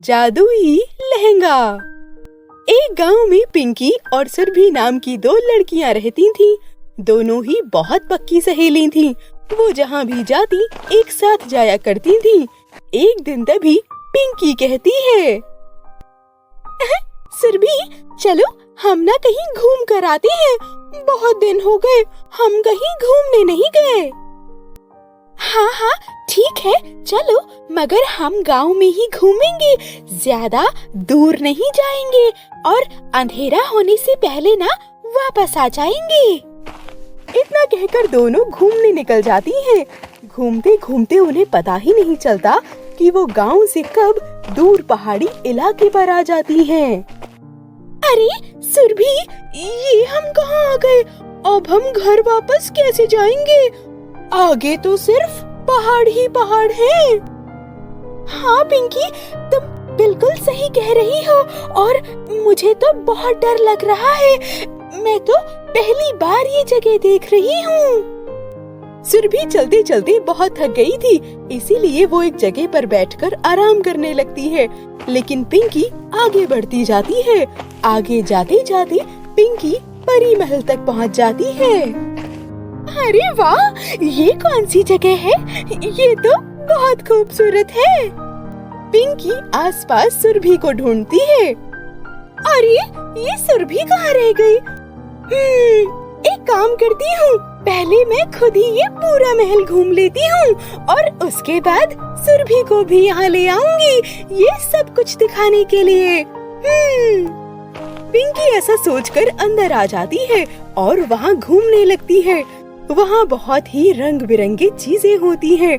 जादुई लहंगा। एक गांव में पिंकी और सुरभि नाम की दो लड़कियां रहती थीं। दोनों ही बहुत पक्की सहेली थीं। वो जहाँ भी जाती एक साथ जाया करती थीं। एक दिन तभी पिंकी कहती है, सुरभि चलो हम ना कहीं घूम कर आते हैं। बहुत दिन हो गए हम कहीं घूमने नहीं गए। हाँ हाँ ठीक है चलो, मगर हम गांव में ही घूमेंगे, ज्यादा दूर नहीं जाएंगे और अंधेरा होने से पहले ना वापस आ जाएंगे। इतना कहकर दोनों घूमने निकल जाती हैं। घूमते घूमते उन्हें पता ही नहीं चलता कि वो गांव से कब दूर पहाड़ी इलाके पर आ जाती हैं। अरे सुरभि, ये हम कहाँ आ गए? अब हम घर वापस कैसे जाएंगे? आगे तो सिर्फ पहाड़ ही पहाड़ हैं। हाँ पिंकी, तुम बिल्कुल सही कह रही हो और मुझे तो बहुत डर लग रहा है। मैं तो पहली बार ये जगह देख रही हूँ। सुरभि चलते चलते बहुत थक गई थी, इसीलिए वो एक जगह पर बैठकर आराम करने लगती है। लेकिन पिंकी आगे बढ़ती जाती है। आगे जाते जाते पिंकी परी महल तक पहुँच जाती है। अरे वाह, ये कौन सी जगह है? ये तो बहुत खूबसूरत है। पिंकी आसपास सुरभि को ढूंढती है। अरे ये सुरभि कहाँ रह गई? एक काम करती हूँ, पहले मैं खुद ही ये पूरा महल घूम लेती हूँ और उसके बाद सुरभि को भी यहाँ ले आऊंगी, ये सब कुछ दिखाने के लिए। पिंकी ऐसा सोचकर अंदर आ जाती है और वहाँ घूमने लगती है। वहाँ बहुत ही रंग बिरंगी चीजें होती हैं।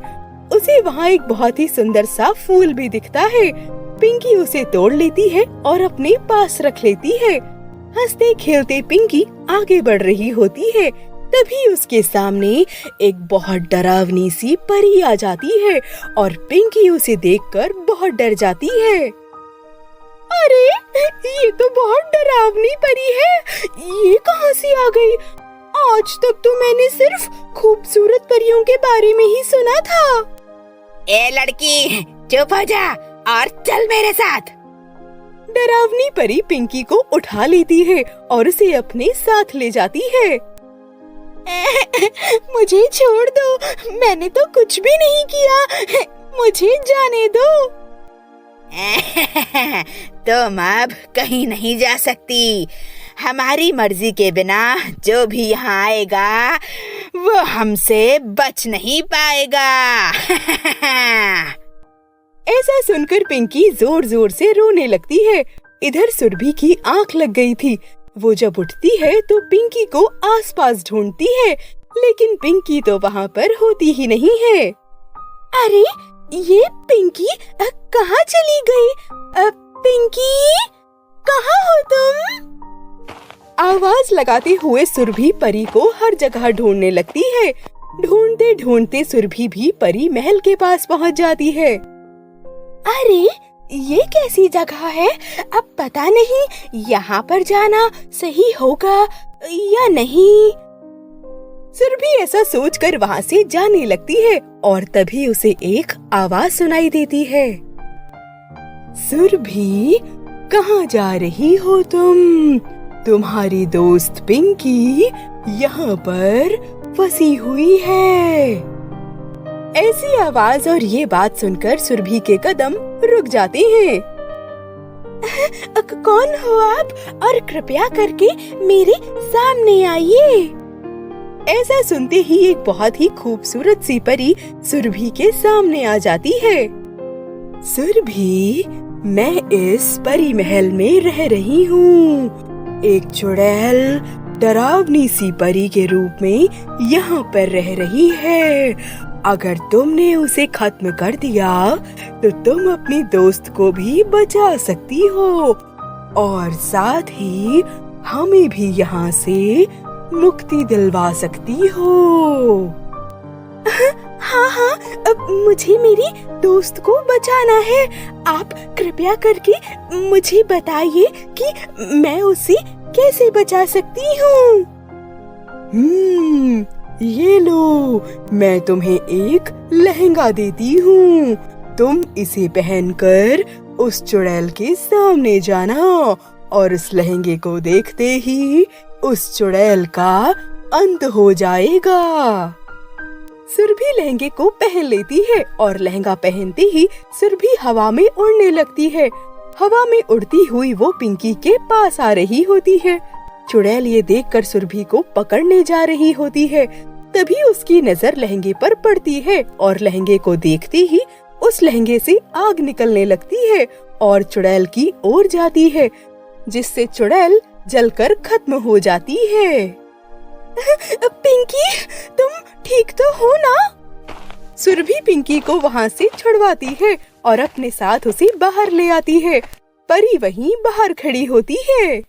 उसे वहाँ एक बहुत ही सुंदर सा फूल भी दिखता है। पिंकी उसे तोड़ लेती है और अपने पास रख लेती है। हंसते खेलते पिंकी आगे बढ़ रही होती है। तभी उसके सामने एक बहुत डरावनी सी परी आ जाती है और पिंकी उसे देखकर बहुत डर जाती है। अरे ये तो बहुत डरावनी परी है, ये कहाँ से आ गई? आज तक तो मैंने सिर्फ खूबसूरत परियों के बारे में ही सुना था। ए लड़की, चुप हो जा और चल मेरे साथ। डरावनी परी पिंकी को उठा लेती है और उसे अपने साथ ले जाती है। मुझे छोड़ दो, मैंने तो कुछ भी नहीं किया, मुझे जाने दो। तुम अब कहीं नहीं जा सकती। हमारी मर्जी के बिना जो भी यहाँ आएगा वो हमसे बच नहीं पाएगा। ऐसा सुनकर पिंकी जोर जोर से रोने लगती है। इधर सुरभि की आंख लग गई थी। वो जब उठती है तो पिंकी को आसपास ढूंढती है, लेकिन पिंकी तो वहाँ पर होती ही नहीं है। अरे ये पिंकी कहाँ चली गई? पिंकी, कहाँ हो तुम? आवाज लगाते हुए सुरभि परी को हर जगह ढूंढने लगती है। ढूंढते ढूंढते सुरभि भी परी महल के पास पहुँच जाती है। अरे ये कैसी जगह है? अब पता नहीं यहाँ पर जाना सही होगा या नहीं। सुरभि ऐसा सोचकर वहाँ से जाने लगती है और तभी उसे एक आवाज सुनाई देती है। सुरभि, कहाँ जा रही हो तुम? तुम्हारी दोस्त पिंकी यहाँ पर फंसी हुई है। ऐसी आवाज और ये बात सुनकर सुरभि के कदम रुक जाते हैं। कौन हो आप? और कृपया करके मेरे सामने आइए। ऐसा सुनते ही एक बहुत ही खूबसूरत सी परी सुरभि के सामने आ जाती है। सुरभि, मैं इस परी महल में रह रही हूँ। एक चुड़ैल डरावनी सी परी के रूप में यहाँ पर रह रही है। अगर तुमने उसे खत्म कर दिया तो तुम अपनी दोस्त को भी बचा सकती हो और साथ ही हमें भी यहाँ से मुक्ति दिलवा सकती हो। हाँ हाँ, अब मुझे मेरी दोस्त को बचाना है। आप कृपया करके मुझे बताइए कि मैं उसे कैसे बचा सकती हूँ। ये लो, मैं तुम्हें एक लहंगा देती हूँ। तुम इसे पहनकर उस चुड़ैल के सामने जाना और उस लहंगे को देखते ही उस चुड़ैल का अंत हो जाएगा। सुरभि लहंगे को पहन लेती है और लहंगा पहनते ही सुरभि हवा में उड़ने लगती है। हवा में उड़ती हुई वो पिंकी के पास आ रही होती है। चुड़ैल ये देखकर सुरभि को पकड़ने जा रही होती है। तभी उसकी नजर लहंगे पर पड़ती है और लहंगे को देखते ही उस लहंगे से आग निकलने लगती है और चुड़ैल की ओर जाती है, जिससे चुड़ैल जलकर खत्म हो जाती है। पिंकी, तुम ठीक तो हो ना? सुरभि पिंकी को वहाँ से छुड़वाती है और अपने साथ उसे बाहर ले आती है। परी वहीं बाहर खड़ी होती है।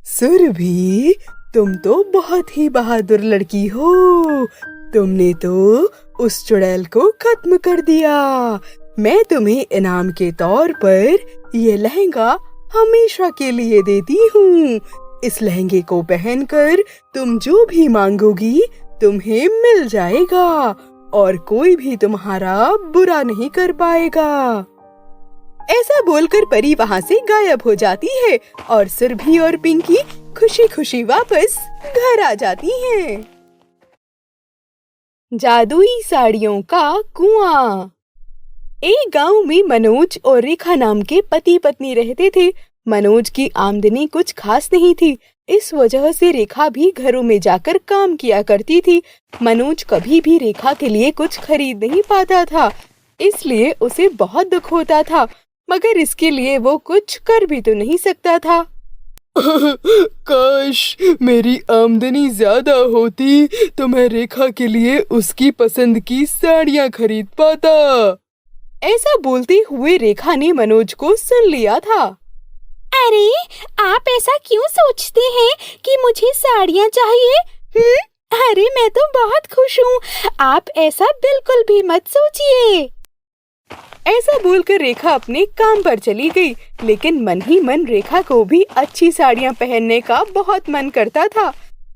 सुरभि, तुम तो बहुत ही बहादुर लड़की हो। तुमने तो उस चुड़ैल को खत्म कर दिया। मैं तुम्हें इनाम के तौर पर ये लहंगा हमेशा के लिए देती हूँ। इस लहंगे को पहनकर तुम जो भी मांगोगी तुम्हें मिल जाएगा और कोई भी तुम्हारा बुरा नहीं कर पाएगा। ऐसा बोलकर परी वहाँ से गायब हो जाती है और सुरभि और पिंकी खुशी खुशी वापस घर आ जाती हैं। जादुई साड़ियों का कुआं। एक गांव में मनोज और रेखा नाम के पति पत्नी रहते थे। मनोज की आमदनी कुछ खास नहीं थी, इस वजह से रेखा भी घरों में जाकर काम किया करती थी। मनोज कभी भी रेखा के लिए कुछ खरीद नहीं पाता था, इसलिए उसे बहुत दुख होता था, मगर इसके लिए वो कुछ कर भी तो नहीं सकता था। काश मेरी आमदनी ज्यादा होती तो मैं रेखा के लिए उसकी पसंद की साड़ियाँ खरीद पाता। ऐसा बोलते हुए रेखा ने मनोज को सुन लिया था। अरे, आप ऐसा क्यों सोचते हैं कि मुझे साड़ियाँ चाहिए? अरे, मैं तो बहुत खुश हूँ। आप ऐसा बिल्कुल भी मत सोचिए। ऐसा बोलकर रेखा अपने काम पर चली गई, लेकिन मन ही मन रेखा को भी अच्छी साड़ियाँ पहनने का बहुत मन करता था,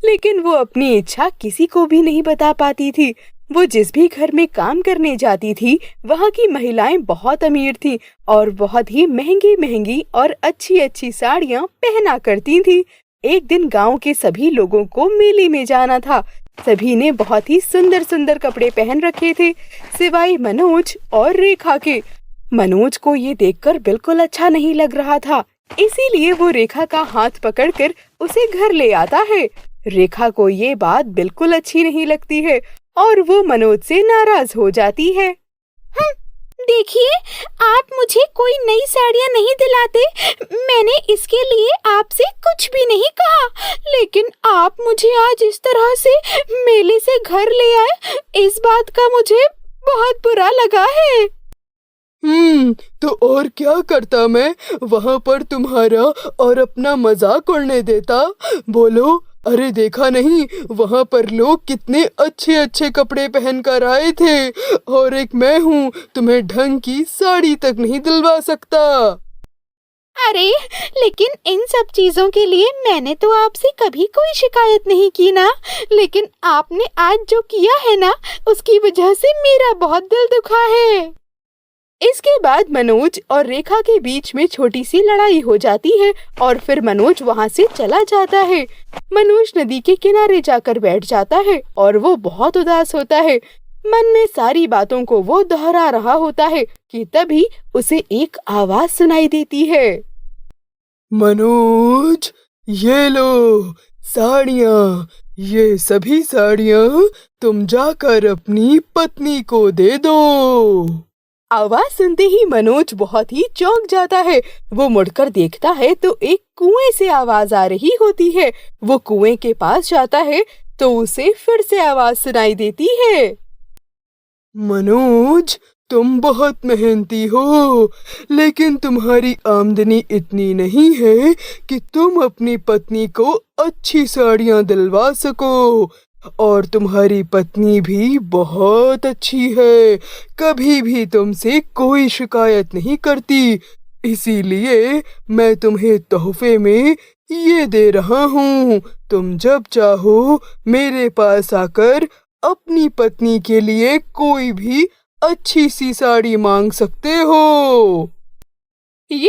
लेकिन वो अपनी इच्छा किसी को भी नहीं बता पाती थी। वो जिस भी घर में काम करने जाती थी, वहाँ की महिलाएं बहुत अमीर थीं और बहुत ही महंगी महंगी और अच्छी अच्छी साड़ियाँ पहना करती थीं। एक दिन गांव के सभी लोगों को मेले में जाना था। सभी ने बहुत ही सुंदर सुंदर कपड़े पहन रखे थे, सिवाय मनोज और रेखा के। मनोज को ये देखकर बिल्कुल अच्छा नहीं लग रहा था, इसीलिए वो रेखा का हाथ पकड़कर उसे घर ले आता है। रेखा को ये बात बिल्कुल अच्छी नहीं लगती है और वो मनोज से नाराज हो जाती है। देखिए, आप मुझे कोई नई साड़ियाँ नहीं दिलाते। मैंने इसके लिए आपसे कुछ भी नहीं कहा, लेकिन आप मुझे आज इस तरह से मेले से घर ले आए, इस बात का मुझे बहुत बुरा लगा है। तो और क्या करता मैं वहाँ पर तुम्हारा और अपना मजाक उड़ने देता। बोलो, अरे देखा नहीं वहाँ पर लोग कितने अच्छे अच्छे कपड़े पहन कर आए थे और एक मैं हूँ, तुम्हें ढंग की साड़ी तक नहीं दिलवा सकता। अरे, लेकिन इन सब चीजों के लिए मैंने तो आपसे कभी कोई शिकायत नहीं की ना, लेकिन आपने आज जो किया है ना, उसकी वजह से मेरा बहुत दिल दुखा है। इसके बाद मनोज और रेखा के बीच में छोटी सी लड़ाई हो जाती है और फिर मनोज वहाँ से चला जाता है। मनोज नदी के किनारे जाकर बैठ जाता है और वो बहुत उदास होता है। मन में सारी बातों को वो दोहरा रहा होता है कि तभी उसे एक आवाज सुनाई देती है। मनोज, ये लो साड़ियाँ, ये सभी साड़ियाँ तुम जाकर अपनी पत्नी को दे दो। आवाज सुनते ही मनोज बहुत ही चौंक जाता है। वो मुड़कर देखता है तो एक कुएं से आवाज आ रही होती है। वो कुएं के पास जाता है तो उसे फिर से आवाज सुनाई देती है। मनोज, तुम बहुत मेहनती हो, लेकिन तुम्हारी आमदनी इतनी नहीं है कि तुम अपनी पत्नी को अच्छी साड़ियाँ दिलवा सको, और तुम्हारी पत्नी भी बहुत अच्छी है, कभी भी तुमसे कोई शिकायत नहीं करती। इसीलिए मैं तुम्हें तोहफे में ये दे रहा हूँ। तुम जब चाहो मेरे पास आकर अपनी पत्नी के लिए कोई भी अच्छी सी साड़ी मांग सकते हो।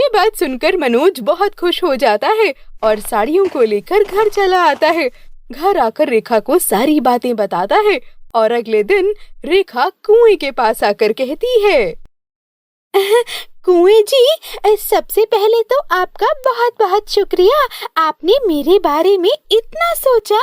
ये बात सुनकर मनोज बहुत खुश हो जाता है और साड़ियों को लेकर घर चला आता है। घर आकर रेखा को सारी बातें बताता है और अगले दिन रेखा कुएं के पास आकर कहती है, कुएं जी, सबसे पहले तो आपका बहुत बहुत शुक्रिया, आपने मेरे बारे में इतना सोचा।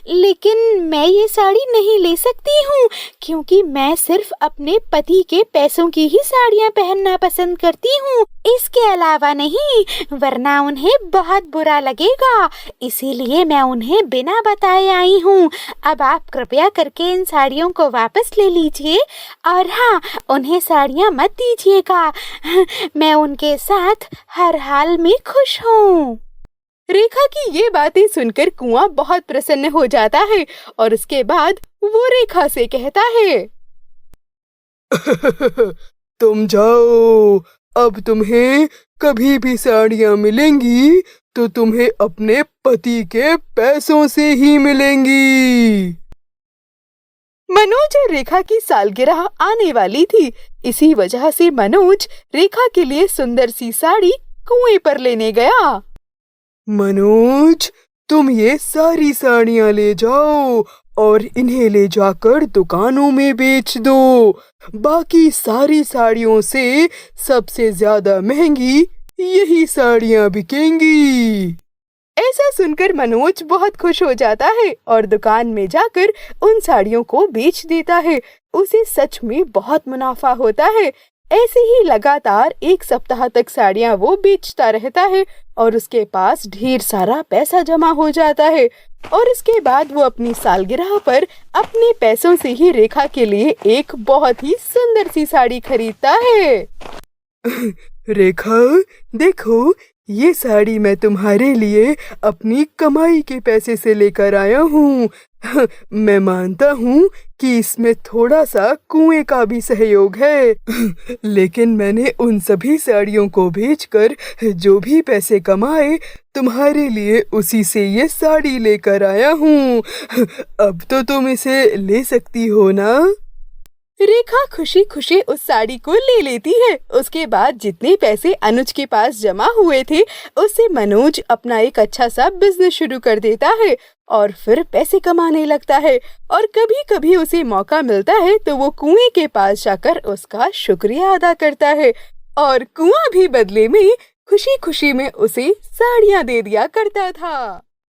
लेकिन मैं ये साड़ी नहीं ले सकती हूँ क्योंकि मैं सिर्फ अपने पति के पैसों की ही साड़ियाँ पहनना पसंद करती हूँ, इसके अलावा नहीं, वरना उन्हें बहुत बुरा लगेगा। इसीलिए मैं उन्हें बिना बताए आई हूँ। अब आप कृपया करके इन साड़ियों को वापस ले लीजिए और हाँ, उन्हें साड़ियाँ मत दीजिएगा। मैं उनके साथ हर हाल में खुश हूँ। रेखा की ये बातें सुनकर कुआं बहुत प्रसन्न हो जाता है और उसके बाद वो रेखा से कहता है, तुम जाओ, अब तुम्हें कभी भी साड़ियाँ मिलेंगी तो तुम्हें अपने पति के पैसों से ही मिलेंगी। मनोज और रेखा की सालगिरह आने वाली थी। इसी वजह से मनोज रेखा के लिए सुंदर सी साड़ी कुएं पर लेने गया। मनोज, तुम ये सारी साड़ियाँ ले जाओ और इन्हें ले जाकर दुकानों में बेच दो। बाकी सारी साड़ियों से सबसे ज्यादा महंगी यही साड़ियाँ बिकेंगी। ऐसा सुनकर मनोज बहुत खुश हो जाता है और दुकान में जाकर उन साड़ियों को बेच देता है। उसे सच में बहुत मुनाफा होता है। ऐसे ही लगातार 1 सप्ताह तक साड़ियाँ वो बेचता रहता है और उसके पास ढेर सारा पैसा जमा हो जाता है। और इसके बाद वो अपनी सालगिरह पर अपने पैसों से ही रेखा के लिए एक बहुत ही सुंदर सी साड़ी खरीदता है। रेखा, देखो, ये साड़ी मैं तुम्हारे लिए अपनी कमाई के पैसे से लेकर आया हूँ। मैं मानता हूँ कि इसमें थोड़ा सा कुएं का भी सहयोग है, लेकिन मैंने उन सभी साड़ियों को बेचकर जो भी पैसे कमाए तुम्हारे लिए उसी से ये साड़ी लेकर आया हूँ। अब तो तुम इसे ले सकती हो ना? रेखा खुशी खुशी उस साड़ी को ले लेती है। उसके बाद जितने पैसे अनुज के पास जमा हुए थे उससे मनोज अपना एक अच्छा सा बिजनेस शुरू कर देता है और फिर पैसे कमाने लगता है। और कभी कभी उसे मौका मिलता है तो वो कुएं के पास जाकर उसका शुक्रिया अदा करता है और कुआं भी बदले में खुशी खुशी में उसे साड़ियाँ दे दिया करता था।